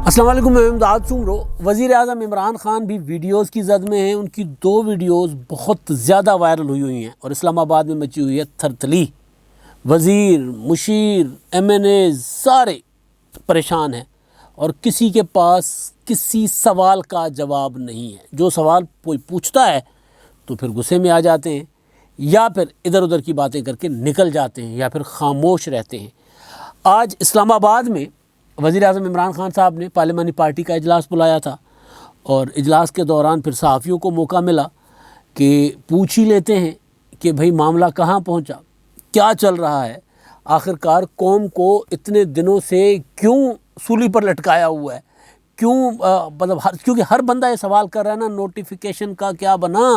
السلام علیکم، میں امداد سمرو۔ وزیر اعظم عمران خان بھی ویڈیوز کی زد میں ہیں۔ ان کی 2 ویڈیوز بہت زیادہ وائرل ہوئی ہیں اور اسلام آباد میں مچی ہوئی ہے تھرتلی۔ وزیر، مشیر، ایم این ایز سارے پریشان ہیں اور کسی کے پاس کسی سوال کا جواب نہیں ہے۔ جو سوال کوئی پوچھتا ہے تو پھر غصے میں آ جاتے ہیں یا پھر ادھر ادھر کی باتیں کر کے نکل جاتے ہیں یا پھر خاموش رہتے ہیں۔ آج اسلام آباد میں وزیر اعظم عمران خان صاحب نے پارلیمانی پارٹی کا اجلاس بلایا تھا اور اجلاس کے دوران پھر صحافیوں کو موقع ملا کہ پوچھ ہی لیتے ہیں کہ بھئی معاملہ کہاں پہنچا، کیا چل رہا ہے، آخرکار قوم کو اتنے دنوں سے کیوں سولی پر لٹکایا ہوا ہے، کیونکہ ہر بندہ یہ سوال کر رہا ہے نا، نوٹیفیکیشن کا کیا بنا،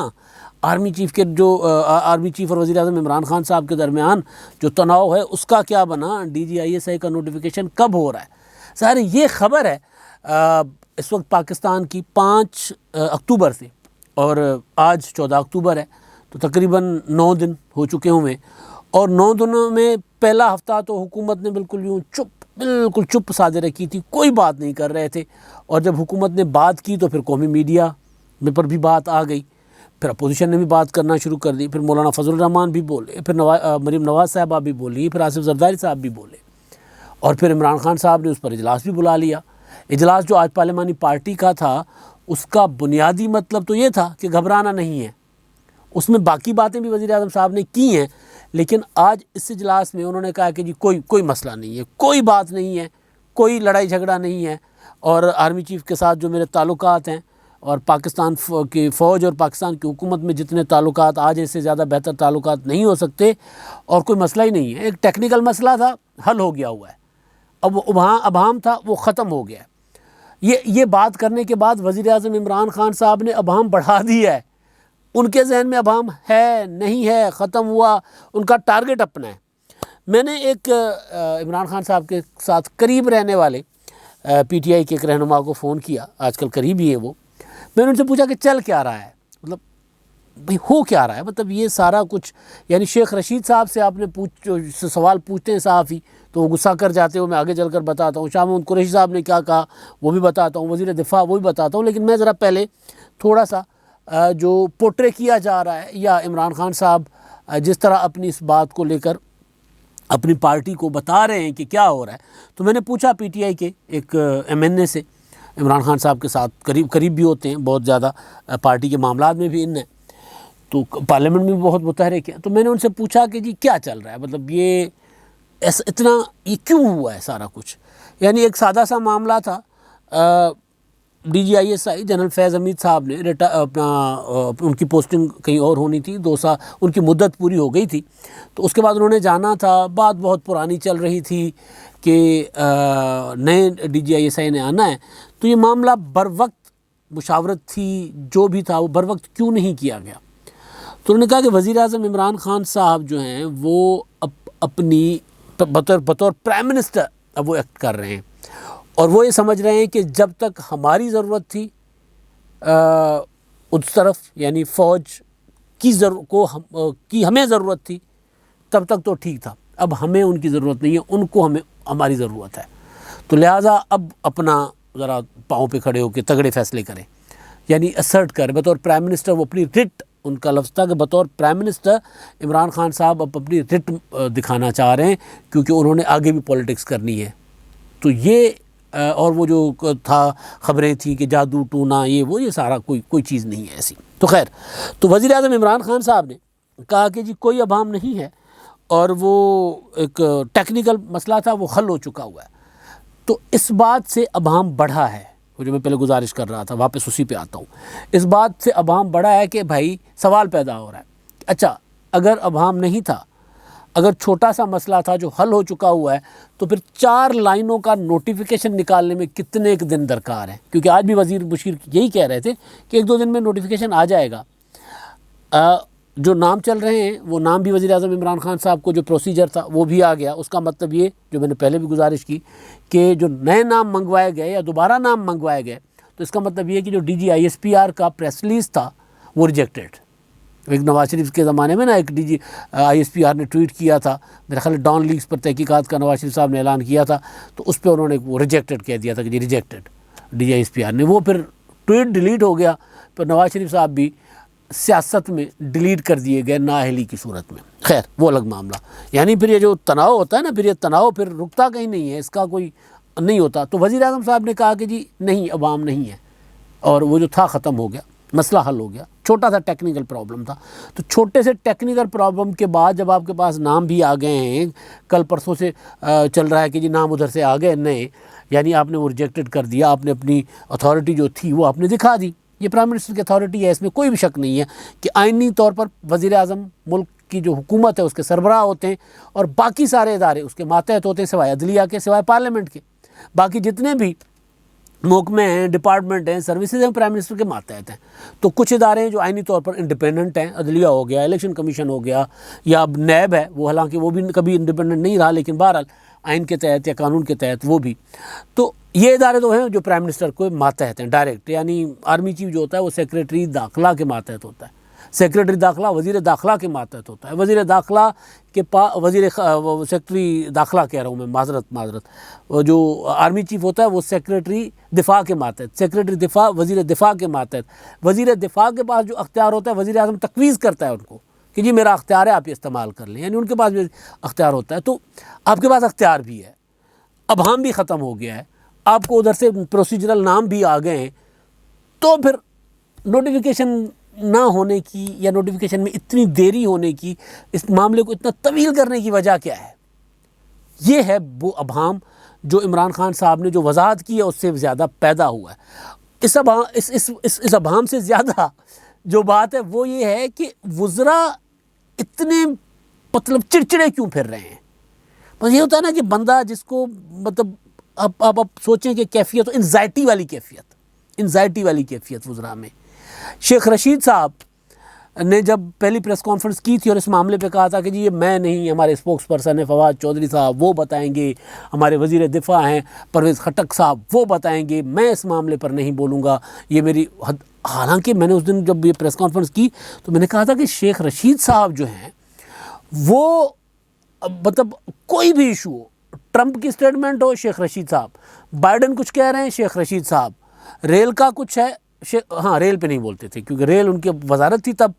آرمی چیف اور وزیر اعظم عمران خان صاحب کے درمیان جو تناؤ ہے اس کا کیا بنا، DGISI کا نوٹیفیکیشن کب ہو رہا ہے۔ ظاہر یہ خبر ہے اس وقت پاکستان کی 5 اکتوبر سے اور آج 14 اکتوبر ہے، تو تقریباً 9 دن ہو چکے ہوئے، اور 9 دنوں میں پہلا ہفتہ تو حکومت نے بالکل چپ سادے رکھی تھی، کوئی بات نہیں کر رہے تھے، اور جب حکومت نے بات کی تو پھر قومی میڈیا میں پر بھی بات آ گئی، پھر اپوزیشن نے بھی بات کرنا شروع کر دی، پھر مولانا فضل الرحمان بھی بولے، پھر مریم نواز صاحبہ بھی بولی، پھر آصف زرداری صاحب بھی بولے، اور پھر عمران خان صاحب نے اس پر اجلاس بھی بلا لیا۔ اجلاس جو آج پارلیمانی پارٹی کا تھا اس کا بنیادی مطلب تو یہ تھا کہ گھبرانا نہیں ہے، اس میں باقی باتیں بھی وزیر اعظم صاحب نے کی ہیں، لیکن آج اس اجلاس میں انہوں نے کہا کہ جی کوئی مسئلہ نہیں ہے، کوئی بات نہیں ہے، کوئی لڑائی جھگڑا نہیں ہے، اور آرمی چیف کے ساتھ جو میرے تعلقات ہیں اور پاکستان کی فوج اور پاکستان کی حکومت میں جتنے تعلقات آج اس سے زیادہ بہتر تعلقات نہیں ہو سکتے، اور کوئی مسئلہ ہی نہیں ہے۔ ایک ٹیکنیکل مسئلہ تھا، حل ہو گیا ہوا ہے، اب وہاں ابہام تھا وہ ختم ہو گیا ہے۔ یہ بات کرنے کے بعد وزیر اعظم عمران خان صاحب نے ابہام بڑھا دیا ہے، ان کے ذہن میں ابہام ہے نہیں ہے، ختم ہوا، ان کا ٹارگٹ اپنا ہے۔ میں نے ایک عمران خان صاحب کے ساتھ قریب رہنے والے PTI کے ایک رہنما کو فون کیا، آج کل قریب ہی ہے وہ، میں نے ان سے پوچھا کہ چل کیا رہا ہے، مطلب بھئی ہو کیا رہا ہے، مطلب یہ سارا کچھ، یعنی شیخ رشید صاحب سے آپ نے سوال پوچھتے ہیں صحافی تو وہ غصہ کر جاتے ہو، میں آگے چل کر بتاتا ہوں، شاہ محمود قریشی صاحب نے کیا کہا وہ بھی بتاتا ہوں، وزیر دفاع وہ بھی بتاتا ہوں، لیکن میں ذرا پہلے تھوڑا سا جو پورٹرے کیا جا رہا ہے یا عمران خان صاحب جس طرح اپنی اس بات کو لے کر اپنی پارٹی کو بتا رہے ہیں کہ کیا ہو رہا ہے، تو میں نے پوچھا PTI کے ایک MNA سے، عمران خان صاحب کے ساتھ قریب بھی ہوتے ہیں بہت زیادہ، پارٹی کے معاملات میں بھی ان ہیں، تو پارلیمنٹ میں بھی بہت متحرک ہے، تو میں نے ان سے پوچھا کہ جی کیا چل رہا ہے، مطلب یہ کیوں ہوا ہے سارا کچھ۔ یعنی ایک سادہ سا معاملہ تھا، DGISI جنرل فیض حمید صاحب نے ان کی پوسٹنگ کہیں اور ہونی تھی، 2 سال ان کی مدت پوری ہو گئی تھی، تو اس کے بعد انہوں نے جانا تھا، بات بہت پرانی چل رہی تھی کہ نئے DGISI نے آنا ہے، تو یہ معاملہ بر وقت مشاورت تھی، جو بھی تھا وہ بر وقت کیوں نہیں کیا گیا۔ تو انہوں نے کہا کہ وزیر اعظم عمران خان صاحب جو ہیں وہ اپنی بطور پرائم منسٹر اب وہ ایکٹ کر رہے ہیں، اور وہ یہ سمجھ رہے ہیں کہ جب تک ہماری ضرورت تھی اس طرف، یعنی فوج کی ہمیں ضرورت تھی تب تک تو ٹھیک تھا، اب ہمیں ان کی ضرورت نہیں ہے، ان کو ہماری ضرورت ہے، تو لہٰذا اب اپنا ذرا پاؤں پہ کھڑے ہو کے تگڑے فیصلے کریں، یعنی اسرٹ کریں بطور پرائم منسٹر، وہ اپنی رٹ، ان کا لفظ تھا کہ بطور پرائم منسٹر عمران خان صاحب اب اپنی رٹ دکھانا چاہ رہے ہیں، کیونکہ انہوں نے آگے بھی پولیٹکس کرنی ہے۔ تو یہ اور وہ جو تھا خبریں تھیں کہ جادو ٹونا یہ سارا کوئی چیز نہیں ہے ایسی۔ تو خیر، تو وزیر اعظم عمران خان صاحب نے کہا کہ جی کوئی ابہام نہیں ہے، اور وہ ایک ٹیکنیکل مسئلہ تھا وہ حل ہو چکا ہوا ہے۔ تو اس بات سے ابہام بڑھا ہے، وہ جو میں پہلے گزارش کر رہا تھا، واپس اسی پہ آتا ہوں، اس بات سے ابہام بڑھا ہے کہ بھائی سوال پیدا ہو رہا ہے، اچھا اگر ابہام نہیں تھا، اگر چھوٹا سا مسئلہ تھا جو حل ہو چکا ہوا ہے، تو پھر 4 لائنوں کا نوٹیفیکیشن نکالنے میں کتنے ایک دن درکار ہے، کیونکہ آج بھی وزیر مشیر یہی کہہ رہے تھے کہ 1-2 دن میں نوٹیفیکیشن آ جائے گا۔ جو نام چل رہے ہیں وہ نام بھی وزیر اعظم عمران خان صاحب کو جو پروسیجر تھا وہ بھی آ گیا، اس کا مطلب یہ جو میں نے پہلے بھی گزارش کی کہ جو نئے نام منگوائے گئے یا دوبارہ نام منگوائے گئے، تو اس کا مطلب یہ کہ جو DGISPR کا پریس ریلیز تھا وہ ریجیکٹڈ۔ ایک نواز شریف کے زمانے میں نا ایک DGISPR نے ٹویٹ کیا تھا، میرا خیال ڈان لیکس پر تحقیقات کا نواز شریف صاحب نے اعلان کیا تھا، تو اس پہ انہوں نے وہ ریجیکٹڈ کہہ دیا تھا کہ جی ریجیکٹڈ۔ DGISPR نے. وہ پھر ٹویٹ ڈیلیٹ ہو گیا. پھر نواز شریف صاحب بھی سیاست میں ڈیلیٹ کر دیے گئے نااہلی کی صورت میں. خیر وہ الگ معاملہ. یعنی پھر یہ جو تناؤ ہوتا ہے نا، پھر یہ تناؤ پھر رکتا کہیں نہیں ہے، اس کا کوئی نہیں ہوتا. تو وزیر اعظم صاحب نے کہا کہ جی نہیں، عوام نہیں ہے، اور وہ جو تھا ختم ہو گیا، مسئلہ حل ہو گیا. چھوٹا سا ٹیکنیکل پرابلم تھا. تو چھوٹے سے ٹیکنیکل پرابلم کے بعد جب آپ کے پاس نام بھی آ گئے ہیں، کل پرسوں سے چل رہا ہے کہ جی نام ادھر سے آ گئے نئے، یعنی آپ نے وہ ریجیکٹڈ کر دیا، آپ نے اپنی اتھارٹی جو تھی وہ آپ نے دکھا دی. یہ پرائم منسٹر کی اتھارٹی ہے، اس میں کوئی بھی شک نہیں ہے کہ آئینی طور پر وزیر اعظم ملک کی جو حکومت ہے اس کے سربراہ ہوتے ہیں، اور باقی سارے ادارے اس کے ماتحت ہوتے ہیں سوائے عدلیہ کے، سوائے پارلیمنٹ کے. باقی جتنے بھی محکمے ہیں، ڈپارٹمنٹ ہیں، سروسز ہیں، پرائم منسٹر کے ماتحت ہیں. تو کچھ ادارے ہیں جو آئینی طور پر انڈیپینڈنٹ ہیں، عدلیہ ہو گیا، الیکشن کمیشن ہو گیا، یا اب نیب ہے وہ، حالانکہ وہ بھی کبھی انڈیپینڈنٹ نہیں رہا، لیکن بہرحال آئین کے تحت یا قانون کے تحت وہ بھی. تو یہ ادارے تو ہیں جو پرائم منسٹر کو ماتحت ہیں ڈائریکٹ. یعنی آرمی چیف جو ہوتا ہے وہ سیکریٹری داخلہ کے ماتحت ہوتا ہے، سیکریٹری داخلہ وزیر داخلہ کے ماتحت ہوتا ہے. وزیر داخلہ کے سیکریٹری داخلہ کہہ رہا ہوں میں، معذرت. وہ جو آرمی چیف ہوتا ہے وہ سیکریٹری دفاع کے ماتحت، سیکریٹری دفاع وزیر دفاع کے ماتحت. وزیر دفاع کے پاس جو اختیار ہوتا ہے وزیر اعظم تفویض کرتا ہے ان کو کہ جی میرا اختیار ہے، آپ یہ استعمال کر لیں. یعنی ان کے پاس بھی اختیار ہوتا ہے. تو آپ کے پاس اختیار بھی ہے، ابہام بھی ختم ہو گیا ہے، آپ کو ادھر سے پروسیجرل نام بھی آ گئے ہیں. تو پھر نوٹیفیکیشن نہ ہونے کی یا نوٹیفیکیشن میں اتنی دیری ہونے کی، اس معاملے کو اتنا طویل کرنے کی وجہ کیا ہے؟ یہ ہے وہ ابہام جو عمران خان صاحب نے جو وضاحت کی ہے اس سے زیادہ پیدا ہوا ہے. اس ابہام سے زیادہ جو بات ہے وہ یہ ہے کہ وزراء اتنے مطلب چڑچڑے کیوں پھر رہے ہیں. بس یہ ہوتا ہے نا کہ بندہ جس کو مطلب آپ سوچیں کہ کیفیت انزائٹی والی کیفیت وزراء میں. شیخ رشید صاحب نے جب پہلی پریس کانفرنس کی تھی اور اس معاملے پہ کہا تھا کہ جی یہ میں نہیں، ہمارے اسپوکس پرسن ہیں فواد چودھری صاحب وہ بتائیں گے، ہمارے وزیر دفاع ہیں پرویز خٹک صاحب وہ بتائیں گے، میں اس معاملے پر نہیں بولوں گا، یہ میری حالانکہ میں نے اس دن جب یہ پریس کانفرنس کی تو میں نے کہا تھا کہ شیخ رشید صاحب جو ہیں وہ مطلب کوئی بھی ایشو ہو، ٹرمپ کی سٹیٹمنٹ ہو شیخ رشید صاحب، بائیڈن کچھ کہہ رہے ہیں شیخ رشید صاحب، ریل کا کچھ ہے ہاں ریل پہ نہیں بولتے تھے کیونکہ ریل ان کی وزارت تھی تب،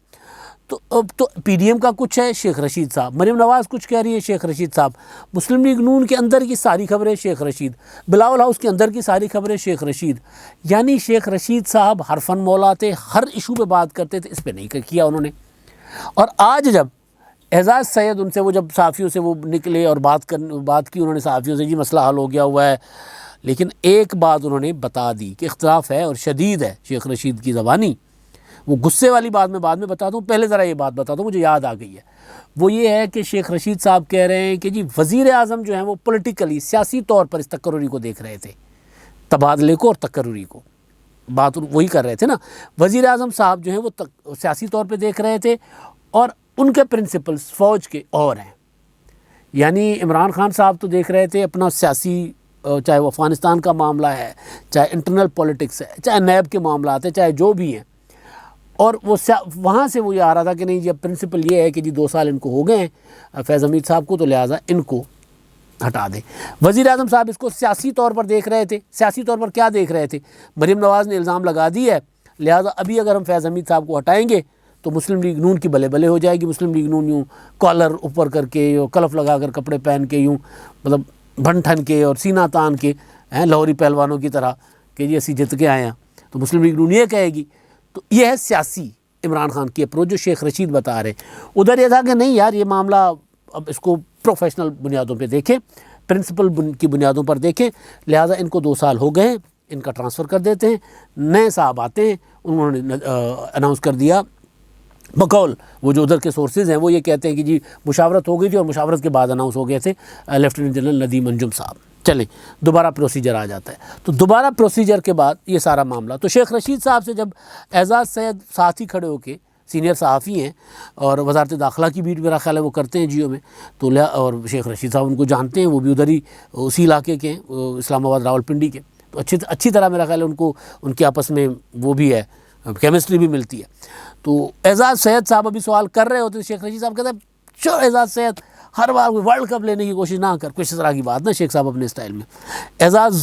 تو پی ڈی ایم کا کچھ ہے شیخ رشید صاحب، مریم نواز کچھ کہہ رہی ہے شیخ رشید صاحب، مسلم لیگ نون کے اندر کی ساری خبریں شیخ رشید، بلاول ہاؤس کے اندر کی ساری خبریں شیخ رشید. یعنی شیخ رشید صاحب حرفن مولاتے، ہر ایشو پہ بات کرتے تھے، اس پہ نہیں کیا انہوں نے. اور آج جب اعزاز سید ان سے وہ جب صحافیوں سے وہ نکلے اور بات کی انہوں نے صحافیوں سے، جی مسئلہ حل ہو گیا ہوا ہے، لیکن ایک بات انہوں نے بتا دی کہ اختلاف ہے اور شدید ہے شیخ رشید کی زبانی. وہ غصے والی بات میں بعد میں بتا دوں، پہلے ذرا یہ بات بتا دوں، مجھے یاد آ گئی ہے. وہ یہ ہے کہ شیخ رشید صاحب کہہ رہے ہیں کہ جی وزیر اعظم جو ہیں وہ پولیٹیکلی سیاسی طور پر اس تقرری کو دیکھ رہے تھے، تبادلے کو اور تقرری کو، بات وہی کر رہے تھے نا. وزیر اعظم صاحب جو ہیں وہ سیاسی طور پہ دیکھ رہے تھے، اور ان کے پرنسپلز فوج کے اور ہیں. یعنی عمران خان صاحب تو دیکھ رہے تھے اپنا سیاسی، چاہے وہ افغانستان کا معاملہ ہے، چاہے انٹرنل پولیٹکس ہے، چاہے نیب کے معاملات ہیں، چاہے جو بھی ہیں، اور وہ وہاں سے وہ یہ آ رہا تھا کہ نہیں جی اب پرنسپل یہ ہے کہ جی 2 سال ان کو ہو گئے ہیں فیض حمید صاحب کو، تو لہٰذا ان کو ہٹا دیں. وزیر اعظم صاحب اس کو سیاسی طور پر دیکھ رہے تھے. سیاسی طور پر کیا دیکھ رہے تھے؟ مریم نواز نے الزام لگا دی ہے، لہٰذا ابھی اگر ہم فیض حمید صاحب کو ہٹائیں گے تو مسلم لیگ نون کی بلے بلے ہو جائے گی. مسلم لیگ نون یوں کالر اوپر کر کے، کلف لگا کر کپڑے پہن کے، یوں مطلب بھن ٹھن کے اور سینہ تان کے لاہوری پہلوانوں کی طرح کہ جی اسی جت کے آئے ہیں، تو مسلم لیگ نون یہ کہے گی. تو یہ ہے سیاسی عمران خان کی اپروچ جو شیخ رشید بتا رہے. ادھر یہ تھا کہ نہیں یار یہ معاملہ اب اس کو پروفیشنل بنیادوں پہ دیکھیں، پرنسپل کی بنیادوں پر دیکھیں، لہٰذا ان کو 2 سال ہو گئے ہیں، ان کا ٹرانسفر کر دیتے ہیں، نئے صاحب آتے ہیں. انہوں نے اناؤنس کر دیا بقول وہ جو ادھر کے سورسز ہیں وہ یہ کہتے ہیں کہ جی مشاورت ہو گئی تھی اور مشاورت کے بعد اناؤنس ہو گئے تھے لیفٹیننٹ جنرل ندیم انجم صاحب. چلیں دوبارہ پروسیجر آ جاتا ہے. تو دوبارہ پروسیجر کے بعد یہ سارا معاملہ، تو شیخ رشید صاحب سے جب اعزاز سید ساتھ ہی کھڑے ہو کے، سینئر صحافی ہیں اور وزارت داخلہ کی بھی میرا خیال ہے وہ کرتے ہیں جیو میں، تو اور شیخ رشید صاحب ان کو جانتے ہیں، وہ بھی ادھر ہی اسی علاقے کے ہیں، اسلام آباد راولپنڈی کے، تو اچھی طرح میرا خیال ہے ان کے آپس میں وہ بھی ہے، کیمسٹری بھی ملتی ہے. تو اعزاز سید صاحب ابھی سوال کر رہے ہوتے، شیخ رشید صاحب کہتے ہیں چو اعزاز سید ہر بار ورلڈ کپ لینے کی کوشش نہ کر، کچھ اس طرح کی بات نا شیخ صاحب اپنے اسٹائل میں. اعزاز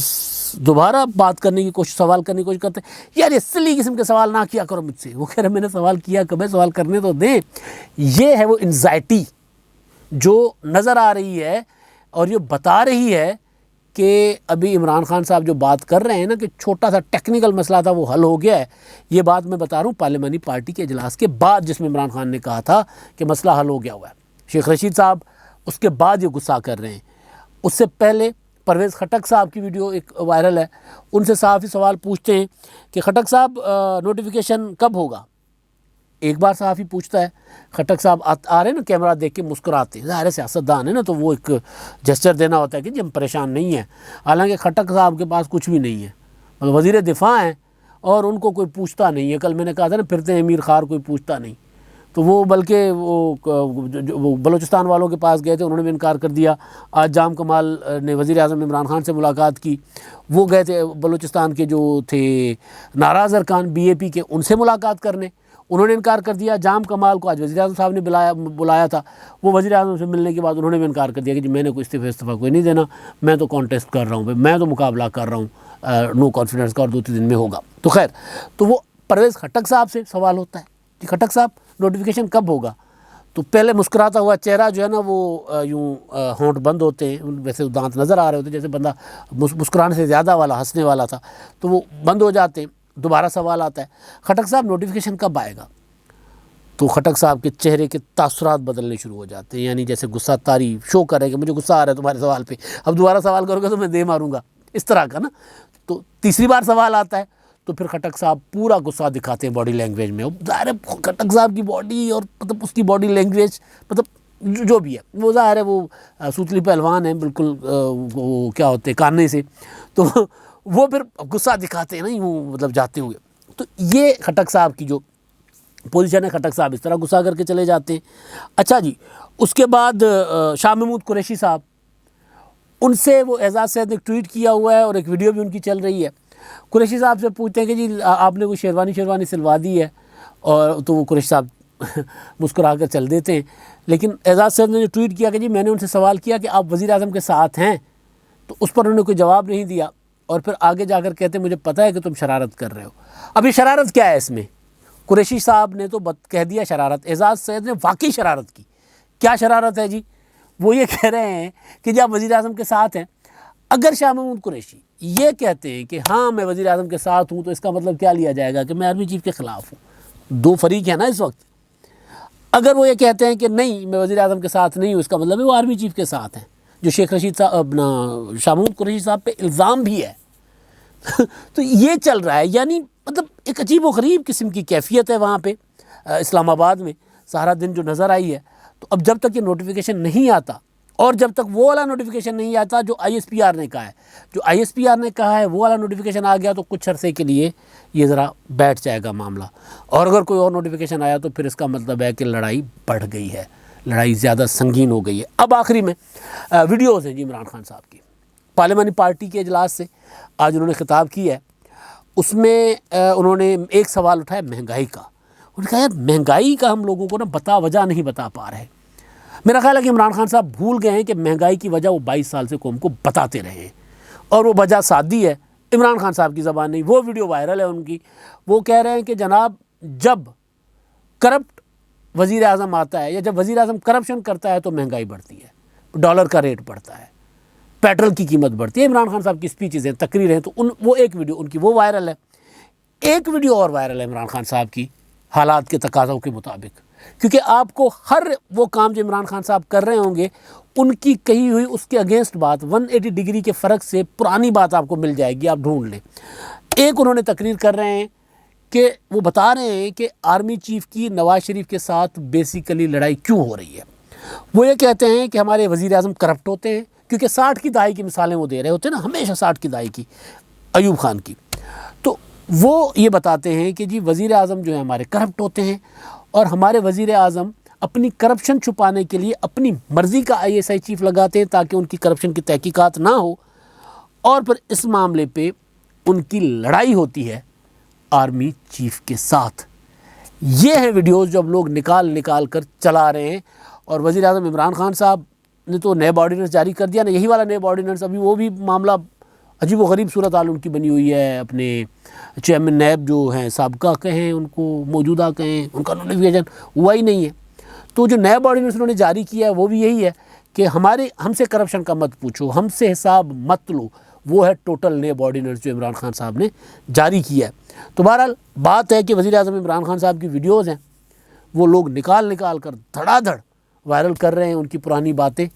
دوبارہ بات کرنے کی کوشش، سوال کرنے کی کوشش کرتے ہیں، یار یہ سلی قسم کے سوال نہ کیا کرو مجھ سے. وہ کہہ رہے میں نے سوال کیا کب ہے، سوال کرنے تو دیں. یہ ہے وہ انزائٹی جو نظر آ رہی ہے اور یہ بتا رہی ہے کہ ابھی عمران خان صاحب جو بات کر رہے ہیں نا کہ چھوٹا سا ٹیکنیکل مسئلہ تھا وہ حل ہو گیا ہے. یہ بات میں بتا رہا ہوں پارلیمانی پارٹی کے اجلاس کے بعد، جس میں عمران خان نے کہا تھا کہ مسئلہ حل ہو گیا ہوا ہے. شیخ رشید صاحب اس کے بعد یہ غصہ کر رہے ہیں. اس سے پہلے پرویز خٹک صاحب کی ویڈیو ایک وائرل ہے، ان سے صحافی سوال پوچھتے ہیں کہ خٹک صاحب نوٹیفیکیشن کب ہوگا. ایک بار صحافی پوچھتا ہے، خٹک صاحب آ رہے ہیں نا کیمرہ دیکھ کے مسکراتے ہیں، ظاہر سیاستدان ہے نا تو وہ ایک جسچر دینا ہوتا ہے کہ جی ہم پریشان نہیں ہیں. حالانکہ خٹک صاحب کے پاس کچھ بھی نہیں ہے، مطلب وزیر دفاع ہیں اور ان کو کوئی پوچھتا نہیں ہے. کل میں نے کہا تھا نا پھرتے ہیں امیر خار، کوئی پوچھتا نہیں. تو وہ بلکہ وہ بلوچستان والوں کے پاس گئے تھے، انہوں نے بھی انکار کر دیا. آج جام کمال نے وزیر اعظم عمران خان سے ملاقات کی، وہ گئے تھے بلوچستان کے جو تھے ناراض ارکان بی اے پی کے، ان سے ملاقات کرنے، انہوں نے انکار کر دیا. جام کمال کو آج وزیر اعظم صاحب نے بلایا تھا، وہ وزیر اعظم سے ملنے کے بعد انہوں نے بھی انکار کر دیا کہ جی میں نے کوئی استعفیٰ کوئی نہیں دینا، میں تو کانٹیسٹ کر رہا ہوں، میں تو مقابلہ کر رہا ہوں نو کانفیڈنس کا اور 2-3 دن میں ہوگا. تو خیر، تو وہ پرویز خٹک صاحب سے سوال ہوتا ہے کہ خٹک صاحب نوٹیفیکیشن کب ہوگا. تو پہلے مسکراتا ہوا چہرہ جو ہے نا وہ یوں ہونٹ بند ہوتے ہیں، ویسے دانت نظر آ رہے ہوتے ہیں جیسے بندہ مسکرانے سے زیادہ والا ہنسنے والا تھا، تو وہ بند ہو جاتے ہیں. دوبارہ سوال آتا ہے، خٹک صاحب نوٹیفیکیشن کب آئے گا. تو خٹک صاحب کے چہرے کے تاثرات بدلنے شروع ہو جاتے ہیں، یعنی جیسے غصہ طاری شو کرے کہ مجھے غصہ آ رہا ہے تمہارے سوال پہ، اب دوبارہ سوال کرو گے تو میں دے ماروں گا، اس طرح کا نا. تو تیسری بار سوال آتا ہے تو پھر خٹک صاحب پورا غصہ دکھاتے ہیں باڈی لینگویج میں. ظاہر ہے خٹک صاحب کی باڈی اور مطلب اس کی باڈی لینگویج مطلب جو بھی ہے وہ ظاہر ہے وہ سوتلی پہلوان ہیں بالکل، وہ کیا ہوتے ہیں کاننے سے، تو وہ پھر غصہ دکھاتے ہیں نا یوں مطلب جاتے ہوئے. تو یہ خٹک صاحب کی جو پوزیشن ہے، خٹک صاحب اس طرح غصہ کر کے چلے جاتے ہیں. اچھا جی، اس کے بعد شاہ محمود قریشی صاحب، ان سے وہ اعزاز سید نے ایک ٹویٹ کیا ہوا ہے اور ایک ویڈیو بھی ان کی چل رہی ہے. قریشی صاحب سے پوچھتے ہیں کہ جی آپ نے کوئی شیروانی سلوا دی ہے، اور تو وہ قریشی صاحب مسکرا کر چل دیتے ہیں. لیکن اعزاز سید نے جو ٹویٹ کیا کہ جی میں نے ان سے سوال کیا کہ آپ وزیر اعظم کے ساتھ ہیں، تو اس پر انہوں نے کوئی جواب نہیں دیا، اور پھر آگے جا کر کہتے ہیں مجھے پتہ ہے کہ تم شرارت کر رہے ہو. اب یہ شرارت کیا ہے اس میں؟ قریشی صاحب نے تو کہہ دیا شرارت، اعزاز سید نے واقعی شرارت کی. کیا شرارت ہے جی؟ وہ یہ کہہ رہے ہیں کہ جب وزیر اعظم کے ساتھ ہیں، اگر شاہ محمود قریشی یہ کہتے ہیں کہ ہاں میں وزیر اعظم کے ساتھ ہوں، تو اس کا مطلب کیا لیا جائے گا کہ میں آرمی چیف کے خلاف ہوں. دو فریق ہیں نا اس وقت. اگر وہ یہ کہتے ہیں کہ نہیں میں وزیر اعظم کے ساتھ نہیں ہوں، اس کا مطلب ہے وہ آرمی چیف کے ساتھ ہیں، جو شیخ رشید صاحب اپنا شاہ محمود قریشی صاحب پہ الزام بھی ہے. تو یہ چل رہا ہے، یعنی مطلب ایک عجیب و غریب قسم کی کیفیت ہے وہاں پہ اسلام آباد میں سارا دن جو نظر آئی ہے. تو اب جب تک یہ نوٹیفیکیشن نہیں آتا، اور جب تک وہ والا نوٹیفیکیشن نہیں آتا جو آئی ایس پی آر نے کہا ہے، جو آئی ایس پی آر نے کہا ہے وہ والا نوٹیفیکیشن آ گیا تو کچھ عرصے کے لیے یہ ذرا بیٹھ جائے گا معاملہ. اور اگر کوئی اور نوٹیفیکیشن آیا تو پھر اس کا مطلب ہے کہ لڑائی بڑھ گئی ہے، لڑائی زیادہ سنگین ہو گئی ہے. اب آخری میں ویڈیوز ہیں جی عمران خان صاحب کی پارلیمانی پارٹی کے اجلاس سے آج انہوں نے خطاب کیا ہے. اس میں انہوں نے ایک سوال اٹھایا مہنگائی کا. انہوں نے کہا یار مہنگائی کا ہم لوگوں کو نا بتا وجہ نہیں بتا پا رہے. میرا خیال ہے کہ عمران خان صاحب بھول گئے ہیں کہ مہنگائی کی وجہ وہ 22 سال سے قوم کو بتاتے رہے ہیں، اور وہ وجہ سادی ہے، عمران خان صاحب کی زبان نہیں. وہ ویڈیو وائرل ہے ان کی، وہ کہہ رہے ہیں کہ جناب جب کرپٹ وزیر اعظم آتا ہے یا جب وزیر اعظم کرپشن کرتا ہے تو مہنگائی بڑھتی ہے، ڈالر کا ریٹ بڑھتا ہے، پیٹرول کی قیمت بڑھتی ہے. عمران خان صاحب کی اسپیچز ہیں، تقریر ہیں، تو وہ ایک ویڈیو ان کی وہ وائرل ہے. ایک ویڈیو اور وائرل ہے عمران خان صاحب کی حالات کے تقاضوں کے مطابق، کیونکہ آپ کو ہر وہ کام جو عمران خان صاحب کر رہے ہوں گے ان کی کہی ہوئی اس کے اگینسٹ بات 180 ڈگری کے فرق سے پرانی بات آپ کو مل جائے گی، آپ ڈھونڈ لیں. ایک انہوں نے تقریر کر رہے ہیں کہ وہ بتا رہے ہیں کہ آرمی چیف کی نواز شریف کے ساتھ بیسیکلی لڑائی کیوں ہو رہی ہے. وہ یہ کہتے ہیں کہ ہمارے وزیر اعظم کرپٹ ہوتے ہیں، کیونکہ 60 کی دہائی کی مثالیں وہ دے رہے ہوتے ہیں نا، ہمیشہ 60 کی دہائی کی، ایوب خان کی. تو وہ یہ بتاتے ہیں کہ جی وزیر اعظم جو ہیں ہمارے کرپٹ ہوتے ہیں، اور ہمارے وزیر اعظم اپنی کرپشن چھپانے کے لیے اپنی مرضی کا آئی ایس آئی چیف لگاتے ہیں تاکہ ان کی کرپشن کی تحقیقات نہ ہو، اور پھر اس معاملے پہ ان کی لڑائی ہوتی ہے آرمی چیف کے ساتھ. یہ ہیں ویڈیوز جو اب لوگ نکال کر چلا رہے ہیں. اور وزیر اعظم عمران خان صاحب نے تو نیب آرڈیننس جاری کر دیا نا، یہی والا نیب آرڈیننس ابھی وہ بھی معاملہ عجیب و غریب صورت حال ان کی بنی ہوئی ہے. اپنے چیئرمین نیب جو ہیں سابقہ کہیں ان کو موجودہ کہیں ان کا نوٹیفیکیشن ہوا ہی نہیں ہے. تو جو نیب آرڈیننس انہوں نے جاری کیا ہے وہ بھی یہی ہے کہ ہم سے کرپشن کا مت پوچھو, ہم سے حساب مت لو. وہ ہے ٹوٹل نیب آرڈیننس جو عمران خان صاحب نے جاری کیا ہے. تو بہرحال بات ہے کہ وزیر اعظم عمران خان صاحب کی ویڈیوز ہیں وہ لوگ نکال کر دھڑا دھڑ وائرل کر رہے ہیں ان کی پرانی باتیں,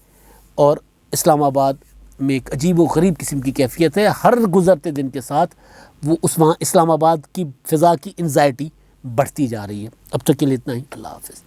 اور اسلام آباد میں ایک عجیب و غریب قسم کی کیفیت ہے. ہر گزرتے دن کے ساتھ وہ وہاں اسلام آباد کی فضا کی انزائٹی بڑھتی جا رہی ہے. اب تک کے لیے اتنا ہی. اللہ حافظ.